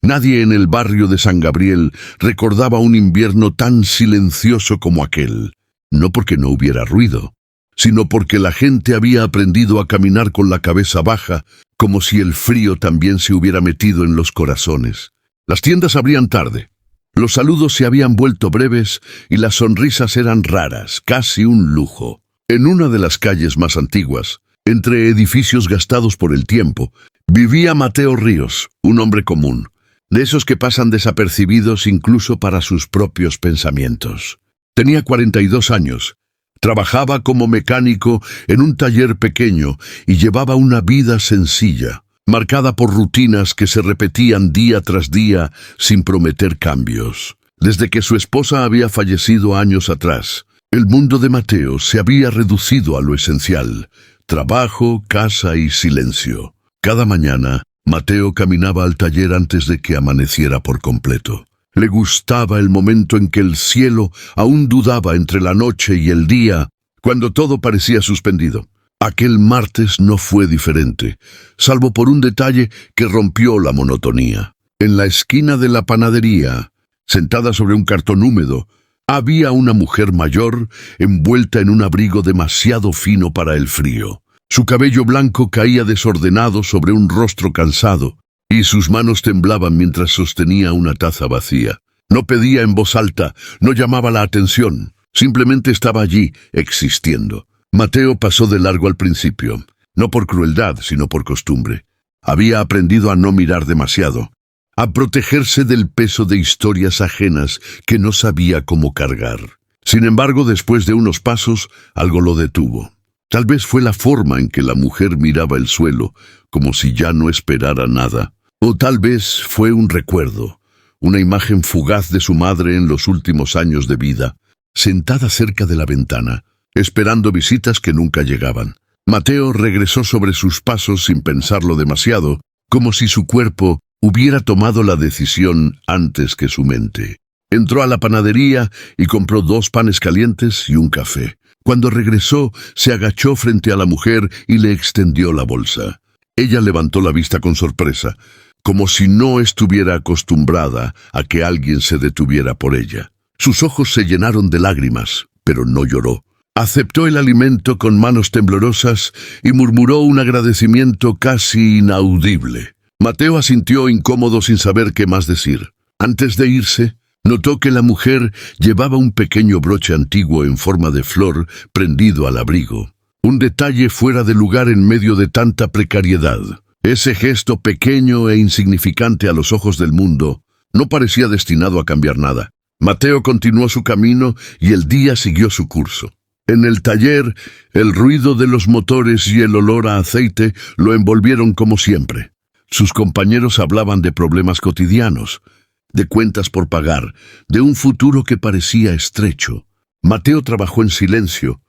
Nadie en el barrio de San Gabriel recordaba un invierno tan silencioso como aquel. No porque no hubiera ruido, sino porque la gente había aprendido a caminar con la cabeza baja, como si el frío también se hubiera metido en los corazones. Las tiendas abrían tarde. Los saludos se habían vuelto breves y las sonrisas eran raras, casi un lujo. En una de las calles más antiguas, entre edificios gastados por el tiempo, vivía Mateo Ríos, un hombre común, de esos que pasan desapercibidos incluso para sus propios pensamientos. Tenía 42 años, trabajaba como mecánico en un taller pequeño y llevaba una vida sencilla, marcada por rutinas que se repetían día tras día sin prometer cambios. Desde que su esposa había fallecido años atrás, el mundo de Mateo se había reducido a lo esencial: trabajo, casa y silencio. Cada mañana, Mateo caminaba al taller antes de que amaneciera por completo. Le gustaba el momento en que el cielo aún dudaba entre la noche y el día, cuando todo parecía suspendido. Aquel martes no fue diferente, salvo por un detalle que rompió la monotonía. En la esquina de la panadería, sentada sobre un cartón húmedo, había una mujer mayor envuelta en un abrigo demasiado fino para el frío. Su cabello blanco caía desordenado sobre un rostro cansado, y sus manos temblaban mientras sostenía una taza vacía. No pedía en voz alta, no llamaba la atención, simplemente estaba allí, existiendo. Mateo pasó de largo al principio, no por crueldad, sino por costumbre. Había aprendido a no mirar demasiado, a protegerse del peso de historias ajenas que no sabía cómo cargar. Sin embargo, después de unos pasos, algo lo detuvo. Tal vez fue la forma en que la mujer miraba el suelo, como si ya no esperara nada. O tal vez fue un recuerdo, una imagen fugaz de su madre en los últimos años de vida, sentada cerca de la ventana, esperando visitas que nunca llegaban. Mateo regresó sobre sus pasos sin pensarlo demasiado, como si su cuerpo hubiera tomado la decisión antes que su mente. Entró a la panadería y compró 2 panes calientes y un café. Cuando regresó, se agachó frente a la mujer y le extendió la bolsa. Ella levantó la vista con sorpresa, como si no estuviera acostumbrada a que alguien se detuviera por ella. Sus ojos se llenaron de lágrimas, pero no lloró. Aceptó el alimento con manos temblorosas y murmuró un agradecimiento casi inaudible. Mateo asintió incómodo sin saber qué más decir. Antes de irse, notó que la mujer llevaba un pequeño broche antiguo en forma de flor prendido al abrigo. Un detalle fuera de lugar en medio de tanta precariedad. Ese gesto pequeño e insignificante a los ojos del mundo no parecía destinado a cambiar nada. Mateo continuó su camino y el día siguió su curso. En el taller, el ruido de los motores y el olor a aceite lo envolvieron como siempre. Sus compañeros hablaban de problemas cotidianos, de cuentas por pagar, de un futuro que parecía estrecho. Mateo trabajó en silencio,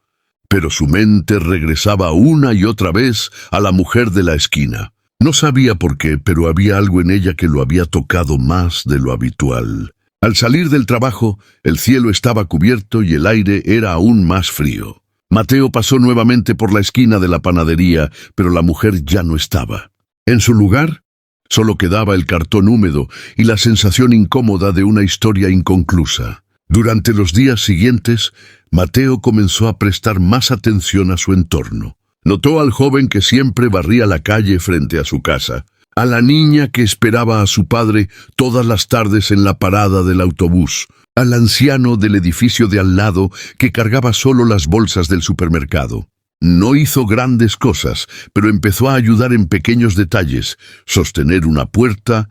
pero su mente regresaba una y otra vez a la mujer de la esquina. No sabía por qué, pero había algo en ella que lo había tocado más de lo habitual. Al salir del trabajo, el cielo estaba cubierto y el aire era aún más frío. Mateo pasó nuevamente por la esquina de la panadería, pero la mujer ya no estaba. En su lugar, solo quedaba el cartón húmedo y la sensación incómoda de una historia inconclusa. Durante los días siguientes, Mateo comenzó a prestar más atención a su entorno. Notó al joven que siempre barría la calle frente a su casa, a la niña que esperaba a su padre todas las tardes en la parada del autobús, al anciano del edificio de al lado que cargaba solo las bolsas del supermercado. No hizo grandes cosas, pero empezó a ayudar en pequeños detalles: sostener una puerta,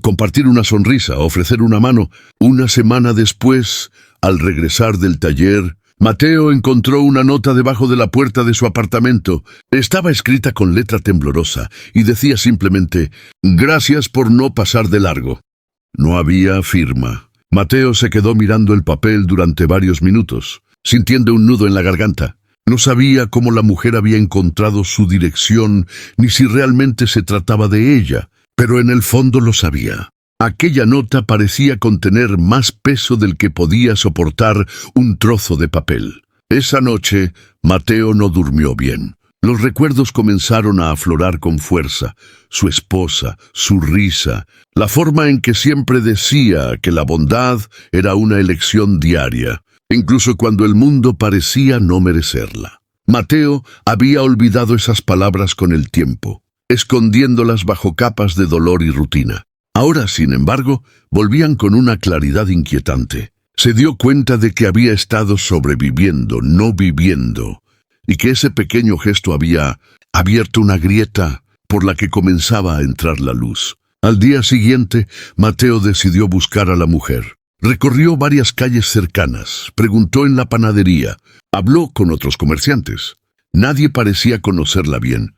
compartir una sonrisa, ofrecer una mano. Una semana después, al regresar del taller, Mateo encontró una nota debajo de la puerta de su apartamento. Estaba escrita con letra temblorosa y decía simplemente: «Gracias por no pasar de largo». No había firma. Mateo se quedó mirando el papel durante varios minutos, sintiendo un nudo en la garganta. No sabía cómo la mujer había encontrado su dirección, ni si realmente se trataba de ella, pero en el fondo lo sabía. Aquella nota parecía contener más peso del que podía soportar un trozo de papel. Esa noche, Mateo no durmió bien. Los recuerdos comenzaron a aflorar con fuerza: su esposa, su risa, la forma en que siempre decía que la bondad era una elección diaria, incluso cuando el mundo parecía no merecerla. Mateo había olvidado esas palabras con el tiempo, escondiéndolas bajo capas de dolor y rutina. Ahora, sin embargo, volvían con una claridad inquietante. Se dio cuenta de que había estado sobreviviendo, no viviendo, y que ese pequeño gesto había abierto una grieta por la que comenzaba a entrar la luz. Al día siguiente, Mateo decidió buscar a la mujer. Recorrió varias calles cercanas, preguntó en la panadería, habló con otros comerciantes. Nadie parecía conocerla bien.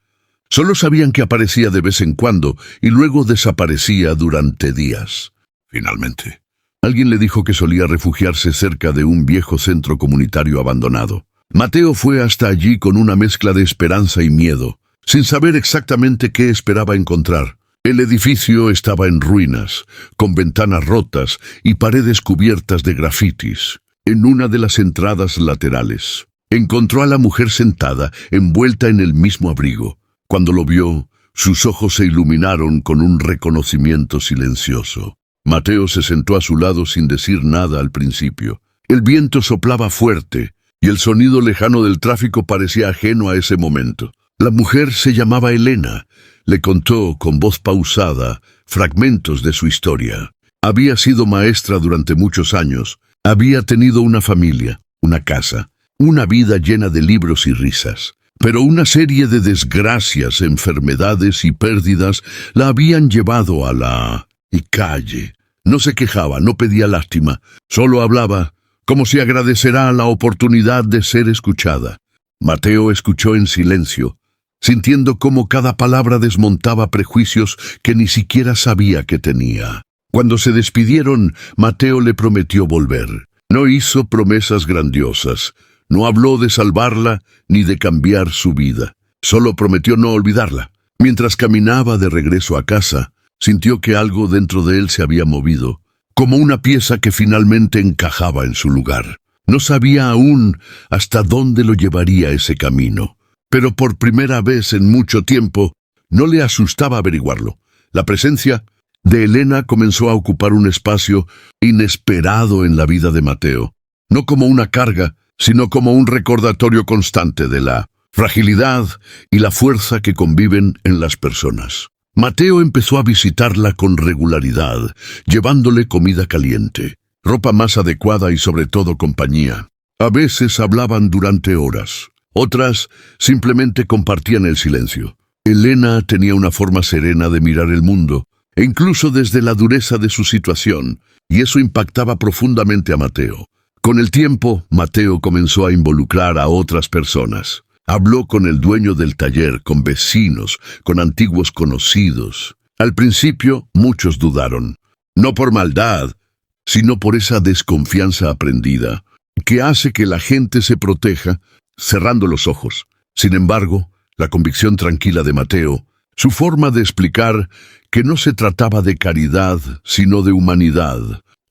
Solo sabían que aparecía de vez en cuando y luego desaparecía durante días. Finalmente, alguien le dijo que solía refugiarse cerca de un viejo centro comunitario abandonado. Mateo fue hasta allí con una mezcla de esperanza y miedo, sin saber exactamente qué esperaba encontrar. El edificio estaba en ruinas, con ventanas rotas y paredes cubiertas de grafitis. En una de las entradas laterales, encontró a la mujer sentada, envuelta en el mismo abrigo. Cuando lo vio, sus ojos se iluminaron con un reconocimiento silencioso. Mateo se sentó a su lado sin decir nada al principio. El viento soplaba fuerte y el sonido lejano del tráfico parecía ajeno a ese momento. La mujer se llamaba Elena. Le contó con voz pausada fragmentos de su historia. Había sido maestra durante muchos años. Había tenido una familia, una casa, una vida llena de libros y risas. Pero una serie de desgracias, enfermedades y pérdidas la habían llevado a la calle. No se quejaba, no pedía lástima, solo hablaba como si agradeciera la oportunidad de ser escuchada. Mateo escuchó en silencio, sintiendo cómo cada palabra desmontaba prejuicios que ni siquiera sabía que tenía. Cuando se despidieron, Mateo le prometió volver. No hizo promesas grandiosas. No habló de salvarla ni de cambiar su vida. Solo prometió no olvidarla. Mientras caminaba de regreso a casa, sintió que algo dentro de él se había movido, como una pieza que finalmente encajaba en su lugar. No sabía aún hasta dónde lo llevaría ese camino, pero por primera vez en mucho tiempo no le asustaba averiguarlo. La presencia de Elena comenzó a ocupar un espacio inesperado en la vida de Mateo, no como una carga, sino como un recordatorio constante de la fragilidad y la fuerza que conviven en las personas. Mateo empezó a visitarla con regularidad, llevándole comida caliente, ropa más adecuada y sobre todo compañía. A veces hablaban durante horas, otras simplemente compartían el silencio. Elena tenía una forma serena de mirar el mundo, e incluso desde la dureza de su situación, y eso impactaba profundamente a Mateo. Con el tiempo, Mateo comenzó a involucrar a otras personas. Habló con el dueño del taller, con vecinos, con antiguos conocidos. Al principio, muchos dudaron, no por maldad, sino por esa desconfianza aprendida, que hace que la gente se proteja, cerrando los ojos. Sin embargo, la convicción tranquila de Mateo, su forma de explicar que no se trataba de caridad, sino de humanidad,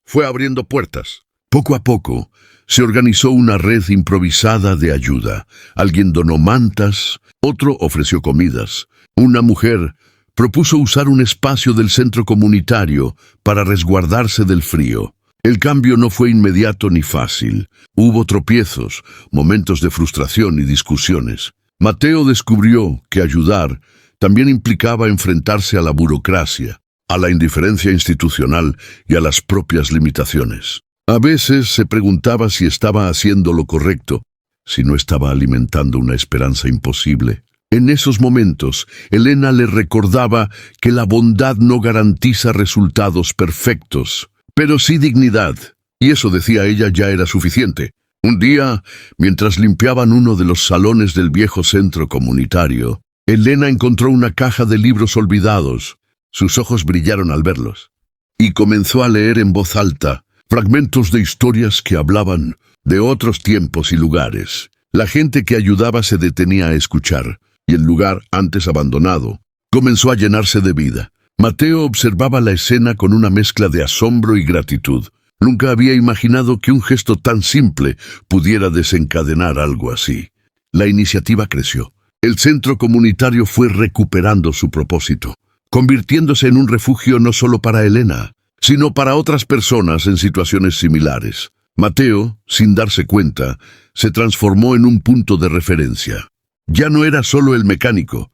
fue abriendo puertas. Poco a poco, se organizó una red improvisada de ayuda. Alguien donó mantas, otro ofreció comidas. Una mujer propuso usar un espacio del centro comunitario para resguardarse del frío. El cambio no fue inmediato ni fácil. Hubo tropiezos, momentos de frustración y discusiones. Mateo descubrió que ayudar también implicaba enfrentarse a la burocracia, a la indiferencia institucional y a las propias limitaciones. A veces se preguntaba si estaba haciendo lo correcto, si no estaba alimentando una esperanza imposible. En esos momentos, Elena le recordaba que la bondad no garantiza resultados perfectos, pero sí dignidad, y eso, decía ella, ya era suficiente. Un día, mientras limpiaban uno de los salones del viejo centro comunitario, Elena encontró una caja de libros olvidados. Sus ojos brillaron al verlos, y comenzó a leer en voz alta fragmentos de historias que hablaban de otros tiempos y lugares. La gente que ayudaba se detenía a escuchar, y el lugar, antes abandonado, comenzó a llenarse de vida. Mateo observaba la escena con una mezcla de asombro y gratitud. Nunca había imaginado que un gesto tan simple pudiera desencadenar algo así. La iniciativa creció. El centro comunitario fue recuperando su propósito, convirtiéndose en un refugio no solo para Elena, sino para otras personas en situaciones similares. Mateo, sin darse cuenta, se transformó en un punto de referencia. Ya no era solo el mecánico,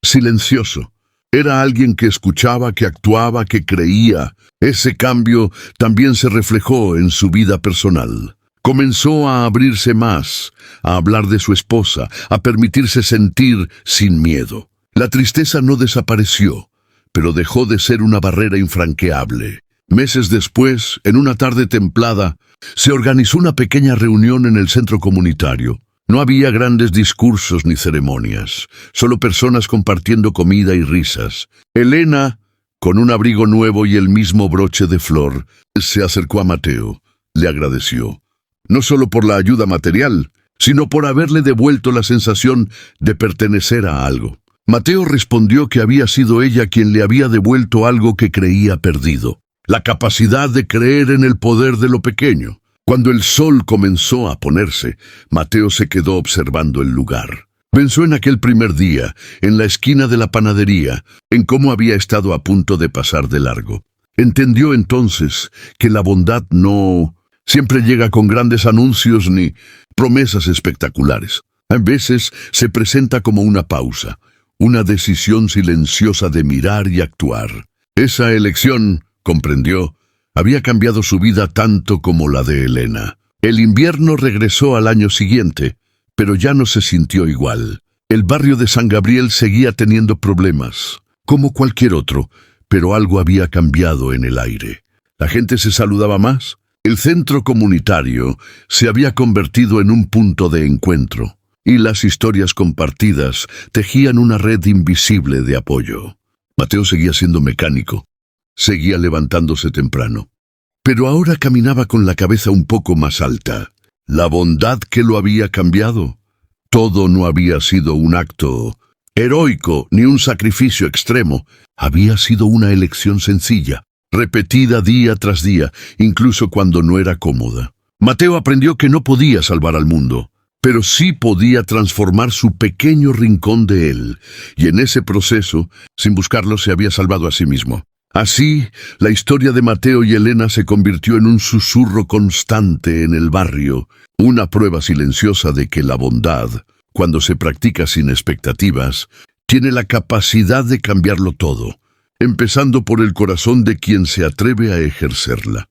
silencioso. Era alguien que escuchaba, que actuaba, que creía. Ese cambio también se reflejó en su vida personal. Comenzó a abrirse más, a hablar de su esposa, a permitirse sentir sin miedo. La tristeza no desapareció, pero dejó de ser una barrera infranqueable. Meses después, en una tarde templada, se organizó una pequeña reunión en el centro comunitario. No había grandes discursos ni ceremonias, solo personas compartiendo comida y risas. Elena, con un abrigo nuevo y el mismo broche de flor, se acercó a Mateo. Le agradeció, no solo por la ayuda material, sino por haberle devuelto la sensación de pertenecer a algo. Mateo respondió que había sido ella quien le había devuelto algo que creía perdido, la capacidad de creer en el poder de lo pequeño. Cuando el sol comenzó a ponerse, Mateo se quedó observando el lugar. Pensó en aquel primer día, en la esquina de la panadería, en cómo había estado a punto de pasar de largo. Entendió entonces que la bondad no siempre llega con grandes anuncios ni promesas espectaculares. A veces se presenta como una pausa, una decisión silenciosa de mirar y actuar. Esa elección, comprendió, había cambiado su vida tanto como la de Elena. El invierno regresó al año siguiente, pero ya no se sintió igual. El barrio de San Gabriel seguía teniendo problemas, como cualquier otro, pero algo había cambiado en el aire. La gente se saludaba más. El centro comunitario se había convertido en un punto de encuentro, y las historias compartidas tejían una red invisible de apoyo. Mateo seguía siendo mecánico. Seguía levantándose temprano, pero ahora caminaba con la cabeza un poco más alta. La bondad que lo había cambiado. Todo no había sido un acto heroico ni un sacrificio extremo. Había sido una elección sencilla, repetida día tras día, incluso cuando no era cómoda. Mateo aprendió que no podía salvar al mundo, pero sí podía transformar su pequeño rincón de él, y en ese proceso, sin buscarlo, se había salvado a sí mismo. Así, la historia de Mateo y Elena se convirtió en un susurro constante en el barrio, una prueba silenciosa de que la bondad, cuando se practica sin expectativas, tiene la capacidad de cambiarlo todo, empezando por el corazón de quien se atreve a ejercerla.